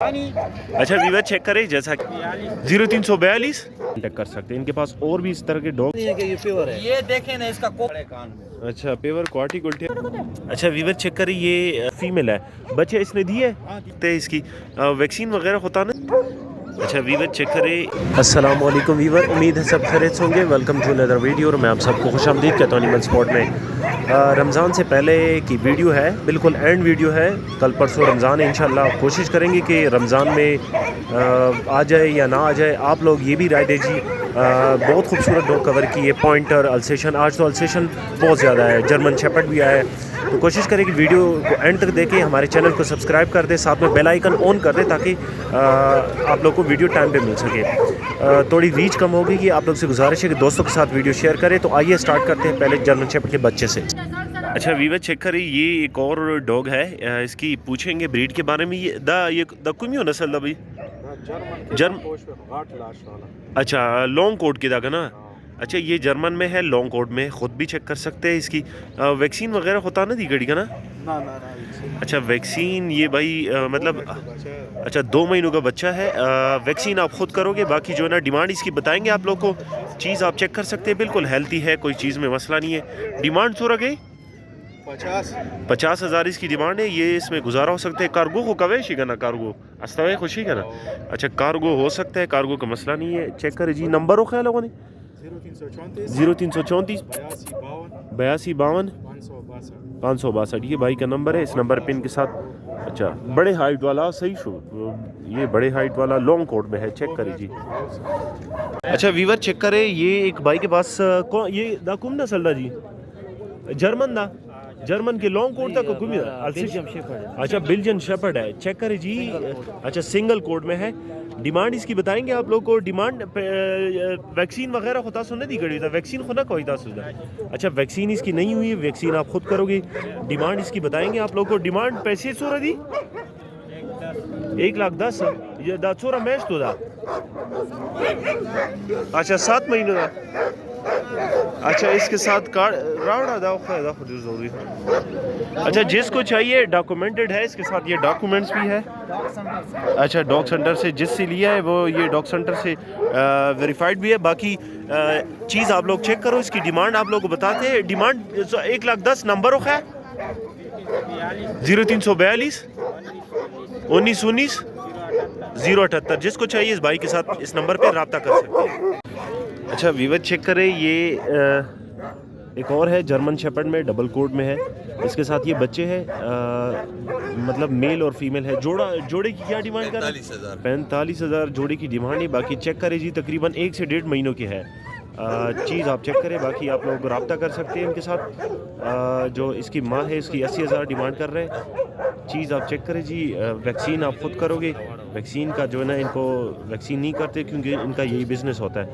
अच्छा Weaver check करें जैसा 0342 कॉन्टेक्ट कर सकते हैं। इनके पास और भी इस तरह के डॉग ये देखें ना इसका कान में। अच्छा पेवर क्वाटी गुल्टे। अच्छा वीवर चेक करें ये फीमेल है, बच्चे इसने दिए है इसकी वैक्सीन वगैरह होता ना। अच्छा वीवर चेक करें। अस्सलाम वालेकुम वीवर, उम्मीद है सब खैरियत से होंगे। वेलकम टू अनदर वीडियो और मैं आप सबको खुशामदीद कहता हूँ एनिमल स्पॉट में। रमज़ान से पहले की वीडियो है, बिल्कुल एंड वीडियो है। कल परसों रमज़ान है, इंशाल्लाह कोशिश करेंगे कि रमज़ान में आ जाए या ना आ जाए। आप लोग ये भी राय दीजिए। बहुत खूबसूरत डॉग कवर की है, पॉइंटर अल्सेशन। आज तो अल्सेशन बहुत ज़्यादा है, जर्मन शेपर्ड भी आया है। तो कोशिश करें कि वीडियो को एंड तक देखें, हमारे चैनल को सब्सक्राइब कर दें, साथ में बेल आइकन ऑन कर दें ताकि आप लोग को वीडियो टाइम पे मिल सके। थोड़ी रीच कम होगी कि आप लोग से गुजारिश है कि दोस्तों के साथ वीडियो शेयर करें। तो आइए स्टार्ट करते हैं पहले जर्मन शेपर्ड के बच्चे से। अच्छा वीवर चेक करें, ये एक और डॉग है, इसकी पूछेंगे ब्रीड के बारे में। ये द कुमियो नस्ल भाई अच्छा लॉन्ग कोट की दागा ना। अच्छा ये जर्मन में है, लॉन्ग कोट में, ख़ुद भी चेक कर सकते हैं। इसकी वैक्सीन वगैरह होता ना दी गड़ी का ना। अच्छा वैक्सीन ये भाई मतलब अच्छा 2 महीनों का बच्चा है। वैक्सीन आप ख़ुद करोगे, बाकी जो है ना डिमांड इसकी बताएंगे आप लोग को। चीज़ आप चेक कर सकते हैं, बिल्कुल हेल्थी है, कोई चीज़ में मसला नहीं है। डिमांड सो रखे 50,000 इसकी डिमांड है। ये इसमें गुजारा हो सकता है। कार्गो को कवेशी का ना, कार्गो अस्तवे खुशी का ना। अच्छा कार्गो हो सकता है, कार्गो का मसला नहीं है। चेक करें जी, नंबर हो ख्याल लोगों ने 0334 82 52 562 ये भाई का नंबर है। इस नंबर पे इनके साथ अच्छा बड़े हाइट वाला सही शो, ये बड़े हाइट वाला लॉन्ग कोट में है। चेक करें जी। अच्छा वीवर चेक करें, ये एक भाई के पास कौन ये दाकुम नस्ल दा जी, जर्मन दा, जर्मन के लॉन्ग कोट तक कुमी अच्छा बिल्जियन शेपर्ड है। चेक करें जी। अच्छा सिंगल कोड में है। डिमांड इसकी बताएंगे आप लोग को। डिमांड वैक्सीन वगैरह होता सुनने दी गई था, वैक्सीन खुदा कोई था सुधा। अच्छा वैक्सीन इसकी नहीं हुई है, वैक्सीन आप खुद करोगे। डिमांड इसकी बताएंगे आप लोग को। डिमांड पैसे सोरा दी 1,10,000 ये दा सोरा मैच तो दा। अच्छा 7 महीनों का। अच्छा इसके साथ कार्ड रावड़ा दा जरूरी। अच्छा जिसको चाहिए डॉक्यूमेंटेड है, इसके साथ ये डॉक्यूमेंट्स भी है। अच्छा डॉग सेंटर से जिससे लिया है वो ये डॉग सेंटर से वेरीफाइड भी है। बाकी चीज़ आप लोग चेक करो। इसकी डिमांड आप लोग को बताते हैं। डिमांड 1,10,000 नंबर हो है 0342 1919 078। जिसको चाहिए इस भाई के साथ इस नंबर पे रब्ता कर सकते हैं। अच्छा वीवर चेक करें, ये एक और है जर्मन शेपर्ड में, डबल कोड में है। इसके साथ ये बच्चे हैं, मतलब मेल और फीमेल है। जोड़े की क्या डिमांड कर 45,000 जोड़े की डिमांड है। बाकी चेक करें जी, तकरीबन 1 से 1.5 महीनों की है। चीज़ आप चेक करें, बाकी आप लोग रब्ता कर सकते हैं इनके साथ। जो इसकी माँ है इसकी 80,000 डिमांड कर रहे हैं। चीज़ आप चेक करें जी। वैक्सीन आप खुद करोगे। वैक्सीन का जो है ना, इनको वैक्सीन नहीं करते क्योंकि इनका यही बिज़नेस होता है।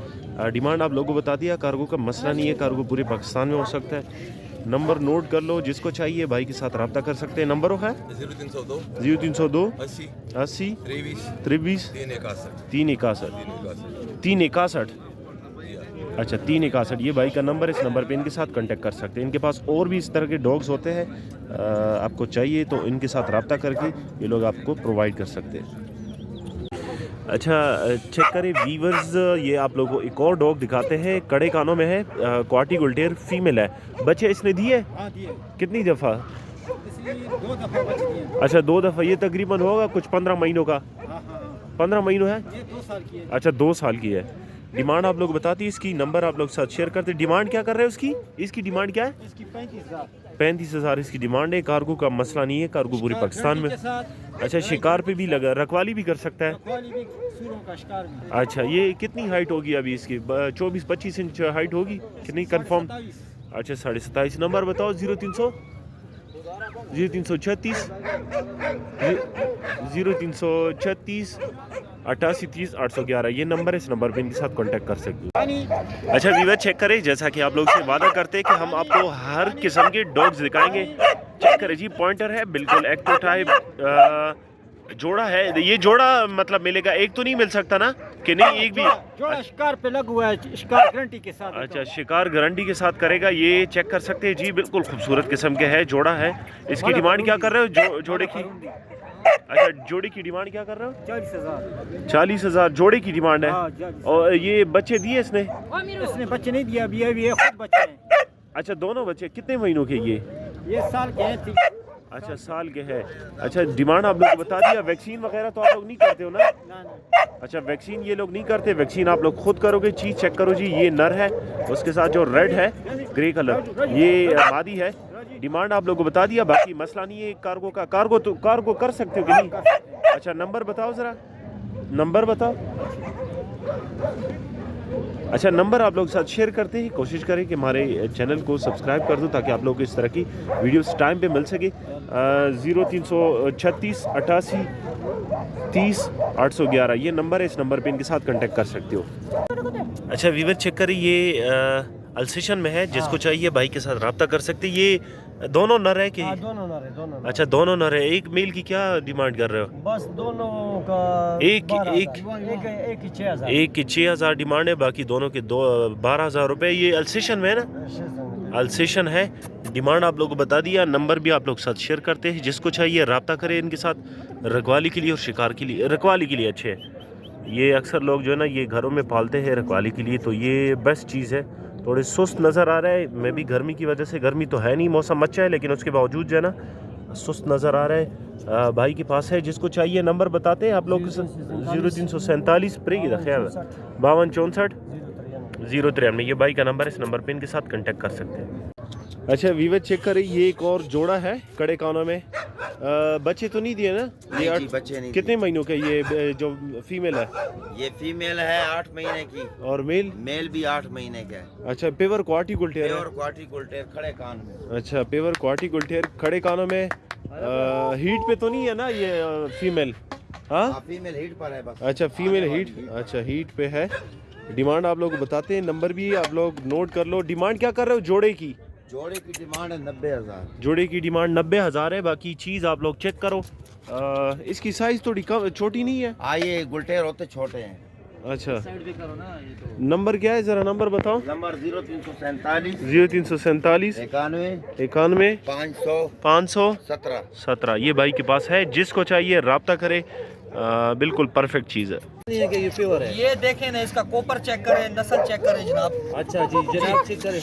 डिमांड आप लोगों को बता दिया। कार्गो का मसला नहीं है, कार्गो पूरे पाकिस्तान में हो सकता है। नंबर नोट कर लो, जिसको चाहिए भाई के साथ रब्ता कर सकते हैं। नंबर है 0302 80 23 361। अच्छा 361 ये भाई का नंबर है। इस नंबर पे इनके साथ कांटेक्ट कर सकते हैं। इनके पास और भी इस तरह के डॉग्स होते हैं, आपको चाहिए तो इनके साथ रब्ता करके ये लोग आपको प्रोवाइड कर सकते हैं। अच्छा चेक करें वीवर्स, ये आप लोगों को एक और डॉग दिखाते हैं। कड़े कानों में है, क्वाटी गुल्टेर फीमेल है। बच्चे इसने दिए कितनी दफ़ा? 2 दफ़ा बच दिए। अच्छा 2 दफ़ा। ये तकरीबन होगा कुछ 15 महीनों का। 15 महीनों है। ये 2 साल की है। अच्छा 2 साल की है। डिमांड आप लोग बताती है इसकी, नंबर आप लोग साथ शेयर करते। डिमांड क्या कर रहे हैं उसकी? इसकी डिमांड क्या है? इसकी 35,000 35,000 इसकी डिमांड है। कार्गो का मसला नहीं है, कार्गो पूरे पाकिस्तान में। अच्छा शिकार पे भी लगा, रखवाली भी कर सकता है। अच्छा ये कितनी हाइट होगी अभी इसकी? 24-25 इंच हाइट होगी कि नहीं कंफर्म? अच्छा 27.5। नंबर बताओ 0336 0336 88 30 811 ये नंबर है। इस नंबर पे इनके साथ कांटेक्ट कर सकते हो। अच्छा वीवर चेक करें, जैसा कि आप लोग से वादा करते हैं कि हम आपको हर किस्म के डॉग्स दिखाएंगे। चेक करें जी, पॉइंटर है, बिल्कुल एक्टो टाइप जोड़ा है। ये जोड़ा मतलब मिलेगा, एक तो नहीं मिल सकता ना कि नहीं? एक भी जोड़ा शिकार पे लगा हुआ है, शिकार गारंटी के साथ। अच्छा शिकार गारंटी के साथ करेगा। ये चेक कर सकते हैं जी, बिल्कुल खूबसूरत किस्म के है, जोड़ा है। इसकी डिमांड क्या कर रहे हो जोड़े की? अच्छा, जोड़ी की डिमांड क्या कर रहे हो? 40,000। 40,000 जोड़े की डिमांड है। हाँ, 40,000। और ये बच्चे दिए इसने? इसने बच्चे नहीं दिया, अभी अभी ये खुद बच्चे हैं। अच्छा, दोनों बच्चे कितने महीनों के ये साल के हैं। अच्छा, साल के हैं। अच्छा, डिमांड आप लोग को बता दिया। वैक्सीन वगैरह तो आप लोग नहीं करते हो ना? अच्छा, वैक्सीन ये लोग नहीं करते, वैक्सीन आप लोग खुद करोगे। चीज़ चेक करो जी, ये नर है, उसके साथ जो रेड है ग्रे कलर ये मादी है। डिमांड आप लोग को बता दिया, बाकी मसला नहीं है कार्गो का। कार्गो कर सकते हो कि नहीं? अच्छा, नंबर बताओ ज़रा, नंबर बताओ। अच्छा, नंबर आप लोग के साथ शेयर करते हैं। कोशिश करें कि हमारे चैनल को सब्सक्राइब कर दो ताकि आप लोग को इस तरह की वीडियोस टाइम पे मिल सके। 0336 88 30 811 ये नंबर है, इस नंबर पे इनके साथ कांटेक्ट कर सकते हो। अच्छा वीवर चेक करें, ये अल्सेशन में है, जिसको चाहिए भाई के साथ रब्ता कर सकते। ये दोनों नर है कि? दोनों नर है, दोनों नर। अच्छा, दोनों नर है। एक मेल की क्या डिमांड कर रहे हो? बस दोनों का एक ही 6,000। एक की 6,000 डिमांड है, बाकी दोनों के 12,000 रुपए। ये अल्सेशन में है ना? अल्सेशन है। डिमांड आप लोगों को बता दिया, नंबर भी आप लोग साथ शेयर करते हैं। जिसको चाहिए रब्ता करें इनके साथ। रखवाली के लिए और शिकार के लिए, रखवाली के लिए अच्छे हैं ये। अक्सर लोग जो है ना ये घरों में पालते हैं रखवाली के लिए, तो ये बेस्ट चीज़ है। थोड़े सुस्त नज़र आ रहा है, मैं भी गर्मी की वजह से, गर्मी तो है नहीं, मौसम अच्छा है, लेकिन उसके बावजूद जो है ना सुस्त नज़र आ रहा है। भाई के पास है, जिसको चाहिए नंबर बताते हैं आप लोग। 0347 प्रेगी ख्याल 52 64 093 ये भाई का नंबर है, इस नंबर पे इनके साथ कांटेक्ट कर सकते हैं। अच्छा वीवर चेक करें, ये एक और जोड़ा है कड़े कानों में। बच्चे तो नहीं दिए ना? ये जी, बच्चे नहीं। कितने महीनों के? ये जो फीमेल है, ये फीमेल है 8 महीने की, और मेल? मेल भी 8 महीने का है। अच्छा, पेवर क्वाटी गुलटेर है। और क्वाटी गुलटेर खड़े कान में। अच्छा, पेवर क्वाटी गुलटेर खड़े कानों में। हीट पे तो नहीं है ना ये फीमेल? हाँ, फीमेल हीट पर है बस। अच्छा फीमेल हीट, अच्छा हीट पे है। डिमांड आप लोग को बताते हैं, नंबर भी आप लोग नोट कर लो। डिमांड क्या कर रहे हो जोड़े की? जोड़े की डिमांड है 90,000। जोड़े की डिमांड 90,000 है, बाकी चीज़ आप लोग चेक करो। इसकी साइज़ थोड़ी कम छोटी नहीं है? ये गुलटेर होते छोटे हैं। अच्छा, नंबर क्या है ज़रा नंबर बताओ। नंबर 0347 0347 91 500 517 17 ये भाई के पास है। जिसको चाहिए रब्ता करे, बिल्कुल परफेक्ट चीज़ है। ये प्योर है। ये देखें ना, इसका कोपर चेक करें, नस्ल चेक करें जनाब। अच्छा जी जनाब, चेक करें।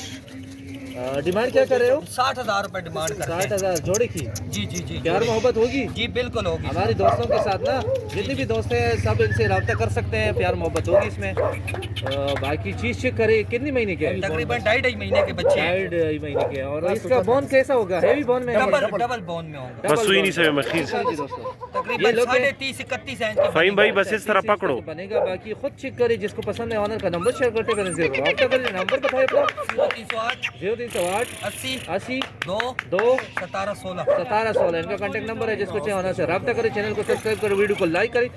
डिमांड क्या कर रहे हो? 60,000 रुपए डिमांड करते हैं। 60,000 जोड़े की। जी जी जी प्यार मोहब्बत होगी? जी बिल्कुल होगी। हमारे दोस्तों के साथ ना, जितने भी दोस्त हैं सब इनसे रब्ता कर सकते हैं, प्यार मोहब्बत होगी इसमें। बाकी चीज चेक करें, कितने महीने के? तकरीबन 2.5 महीने के बच्चे हैं। 2.5 महीने के। और इसका बोन कैसा होगा? हेवी बोन में? डबल बोन में होंगे। बस सुई नहीं से मखीर से। तकरीबन 30-31 इंच की फाइम भाई बस इस तरह पकड़ो बनेगा। बाकी खुद चेक करें, जिसको पसंद है ऑनर का नंबर शेयर करते करें, रब्ता करें। नंबर बताइए अपना। 0308 0308 80 2 2 17 16 1716 इनका कांटेक्ट नंबर है। जिसको चाहिए ऑनर से रब्ता करें। चैनल को सब्सक्राइब करें, वीडियो को लाइक करें,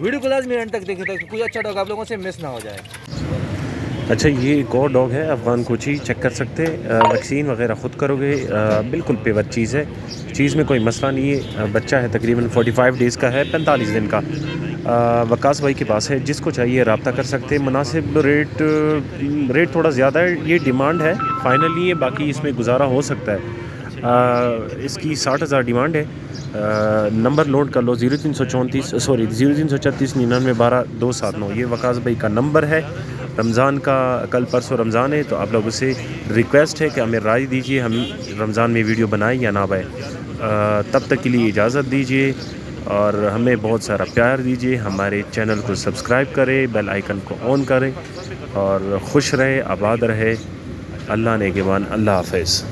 वीडियो को लाजमी एंड तक देखें ताकि कोई अच्छा डॉग आप लोगों से मिस ना हो जाए। अच्छा, ये एक और डॉग है अफगान कोची, चेक कर सकते हैं। वैक्सीन वगैरह ख़ुद करोगे, बिल्कुल पेवर चीज़ है, चीज़ में कोई मसला नहीं है। बच्चा है तकरीबन 45 डेज़ का है, 45 दिन का। वकास भाई के पास है, जिसको चाहिए रब्ता कर सकते हैं। मुनासिब रेट थोड़ा ज़्यादा है, ये डिमांड है, फाइनल नहीं है, बाकी इसमें गुजारा हो सकता है। इसकी 60,000 डिमांड है। नंबर नोट कर लो, 0334 सॉरी 0336 99 12 279 ये वकास भाई का नंबर है। रमज़ान का कल परसों रमज़ान है, तो आप लोगों से रिक्वेस्ट है कि हमें राय दीजिए, हम रमज़ान में वीडियो बनाएं या ना बनाएं। तब तक के लिए इजाज़त दीजिए और हमें बहुत सारा प्यार दीजिए। हमारे चैनल को सब्सक्राइब करें, बेल आइकन को ऑन करें और खुश रहे, आबाद रहे। अल्लाह ने के मान, अल्लाह हाफ़िज़।